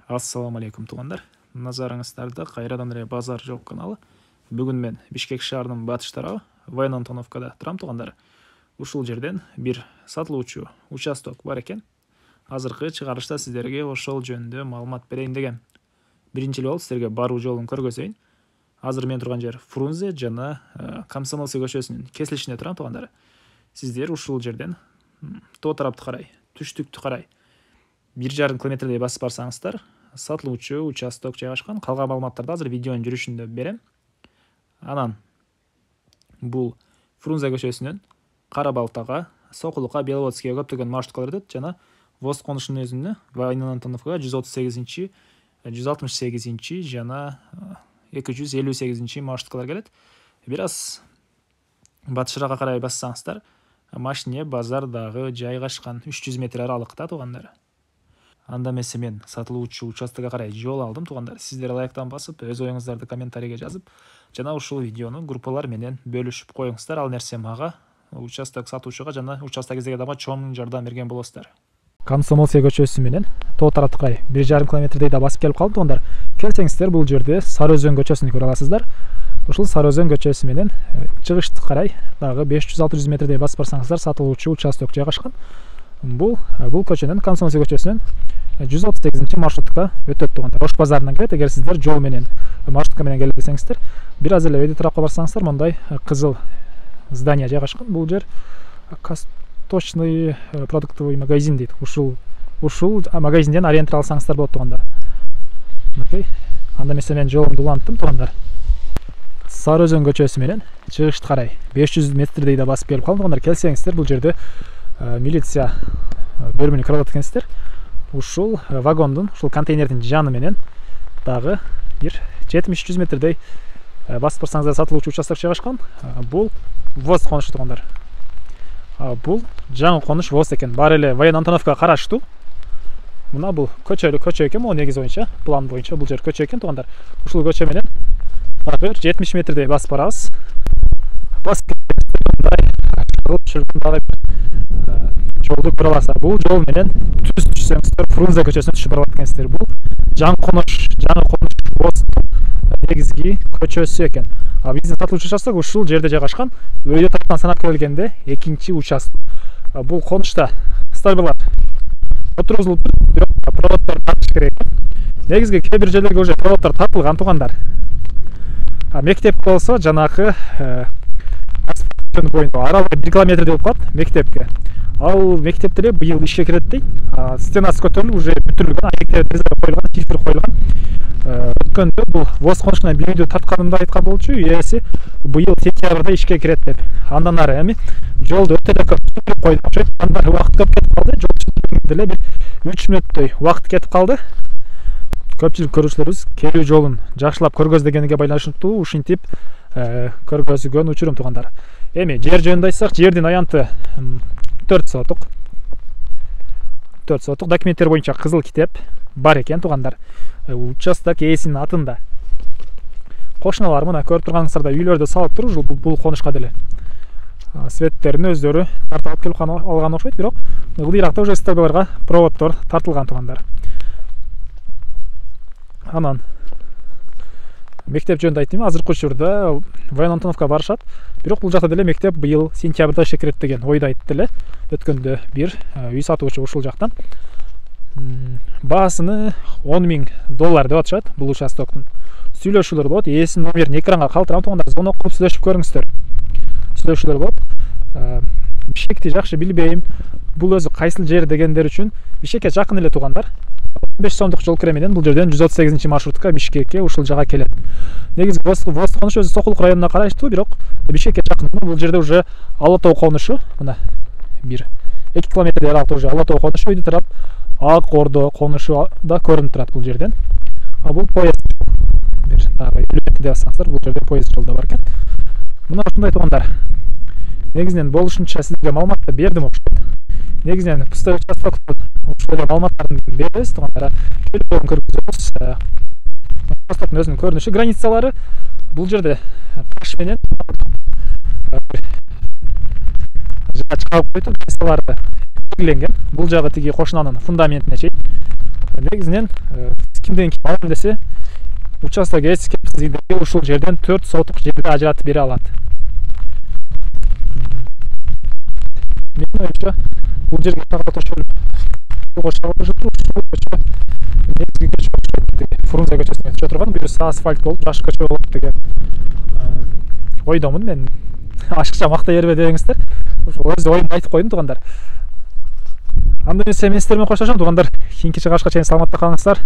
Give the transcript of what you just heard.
Ассаламу алейкум туғандар. Назарыңыздарда қайрадан базар жоқ каналы. Бүгін мен Бишкек шаарынын батыш тарабы Вайнантоновкада турам туғандар. Ушул жерден бир сатылуучу участок бар экен. Азыркы чыгарышта сиздерге ошол жөнүндө маалымат берейин дегем. Биринчи болуп сиздерге баруу жолун көргөзөйүн. Азыр мен турган жер Фрунзе жана Комсомольский көчөсүнүн кесилишинде турам туғандар. Сиздер ушул жерден тоо тарапты карай, түштүктү карай 1,5 километрдей басып барсаңыздар, сатылуучу участок жайгашкан. Калган маалыматтарды азыр видеонун жүрүшүндө берем. Анан бул Фрунзе көчөсүнөн Кара-Балтага, Сокулукка, Беловодскийге көптөгөн маршруткалар өтөт жана Воз конушунун өзүнө Вайнантоновкага 138-чи, 168-чи жана 258-чи маршруткалар келет. Бир аз батышыраакка карай бассаңыздар, Машине базар дагы жайгашкан 300 метр аралыкта тугандар. Анда эмесе мен сатылуучу участокко карай жол алдым тугандар. Сиздер лайктан басып, өз оюңуздарды комментарийге жазып, жана ушул видеону группалар менен бөлүшүп коюңуздар. Ал нерсе мага, участок сатуучуга жана участок издеген адамга чоң жардам берген болосуздар. Комсомольский көчөсү менен тоо тарапты карай 1,5 километрдей да басып келип калдым тугандар. Келсеңиздер, бул жерде Сары Өзөн көчөсүн көрө аласыздар. Ушул Сары Өзөн көчөсү менен чыгышты карай дагы 500-600 метрдей басып барсаңыздар, сатылуучу участок жайгашкан. Бул көчөнүн, Комсомольский көчөсүнүн 138-чи маршрутка өтөт тугандар. Ош базарынан келет. Эгер сиздер жол менен, маршрутка менен келет десеңиздер, бир аз эле өйдө тарапка барсаңыздар, мындай кызыл здание жайгашкан. Бул жер Касточный продуктовый магазин дейт. Ушул магазинден ориентир алсаңыздар болот тугандар. Анда эмесе мен жолумду уланттым тугандар. Сары Өзөн көчөсү менен чыгышты карай 500 метрдей да басып келип калдым тугандар. Келсеңиздер, бул жерде милиция бөлүмүнө кире алат экенсиздер. Ушул вагондун, ушул контейнердин жаны менен дагы бир 70-100 метрдей басып барсаңыздар, сатылуучу участок жайгашкан. Бул Воз конушу тугандар. Бул жаңы конуш Воз экен. Баары эле Вайнантоновкага караштуу. Мына бул көчө экен, могу негиз боюнча, план боюнча бул жер көчө экен тугандар. Ушул көчө менен дагы 70 метрдей басып барабыз. Жолду көрө аласыздар. Бул жол менен түз түшсөңүздөр Фрунзе көчөсүнө түшүп барат экенсиздер. Бул жаңы конуш Воздун негизги көчөсү экен. Биздин сатылуучу участок ушул жерде жайгашкан. Өйдө тараптан санап келгенде экинчи участок. Бул конушта столбалар отургузулуп, бирок проводдор тартыш керек. Негизги кээ бир жерлерге уже проводдор тартылган тугандар. Мектеп болсо жанакы асфальт боюнда аралыгы 1 километрдей болуп калат мектепке. Ал мектепте эле быйыл ишке кирет дейт. Стенасы көтөрүлүп, уже бүтүрүлгөн, аектери терезеге коюлган, шифр коюлган. Өткөндө бул Воз конушунан бир үйдө тартканымда айткан болчу, ээси быйыл сентябрда ишке кирет деп. Андан ары эми жолду өтө эле көп койдук окшойт. Андан ары убакыт көп кетип калды. Жол түзүлгөндө эле бир 3 мүнөттөй убакыт кетип калды. Көпчүлүк көрүүчүлөрүбүз келүү жолун жакшылап көргөздөгенге байланыштуу ушинтип көргөзгөн учурум тугандар. Эми жер жөнүндө айтсак, жердин аянты 4 сотук. 4 сотук документтер боюнча кызыл китеп бар экен тугандар. Участок ээсинин атында. Кошуналар мына көрүп турганыңыздардай үйлөрдө салып туруп, бул конушка деле светтерин өздөрү тартып алып келип алган окшойт, бирок ылдыйракта уже столбаларга проводдор тартылган тугандар. Анан мектеп жөнүндө айттым, азыркы учурда Вайнантоновка барышат. Бирок бул жакта деле мектеп быйыл сентябрда ишке кирет деген ойду айтты эле. Өткөндө бир үй сатуучу ушул жактан баасыны $10,000 деп атышат бул участоктун. Сүйлөшүүлөр болот. Ээсинин номерин экранга калтырам тугандар. Зону окуп сүйлөшүп көрүңүздөр. Сүйлөшүүлөр болот. Бишкекти жакшы билбейм. Бул өзү кайсыл жер дегендер үчүн Бишкекке жакын эле тугандар. 5 сомдук жол кире менен бул жерден 138-чи маршрутка Бишкекке ушул жага келет. Негизи Воз конушу өзү Сокулук районуна караштуу, бирок Бишкекке жакын. Бул жерде уже Ала Тоо конушу, мына бир 2 километрдей аралыкта уже Ала Тоо конушу, өйдө тарап Ак Ордо конушу да көрүнүп турат бул жерден. Бул поезд бир дагы 50 метрдей бассаңыздар, бул жерде поезд жолу да бар экен. Мына ушундай тугандар. Негизинен болушунча сизге маалыматты бердим окшойт. Негизинен пустой участоктун ушул эле маалыматтарын беребиз тугандар. Келүүгө көргөзөбүз. Участоктун өзүнүн көрүнүшү, границалары бул жерде таш менен чыгып койту, границалары белгиленген. Бул жагы тиги кошунанын фундаментине чейин. Негизинен кимден ким алам десе, участок эскерсиздиги ушул жерден 4 сотук жерди ажыратып бере алат. Менин оюмча бул жерге тагы тошолуп негизги көчө Фрунзе көчөсүнө түшө турган, буюрса асфальт болуп, жаш көчө болот деген ойдомун мен. Ашыкча мактай бербе дебеңиздер. Өз оюмду айтып койдум туугандар. Анда мен сиздер менен коштошом туугандар. Кийинки чыгышка чейин саламатта калыңыздар.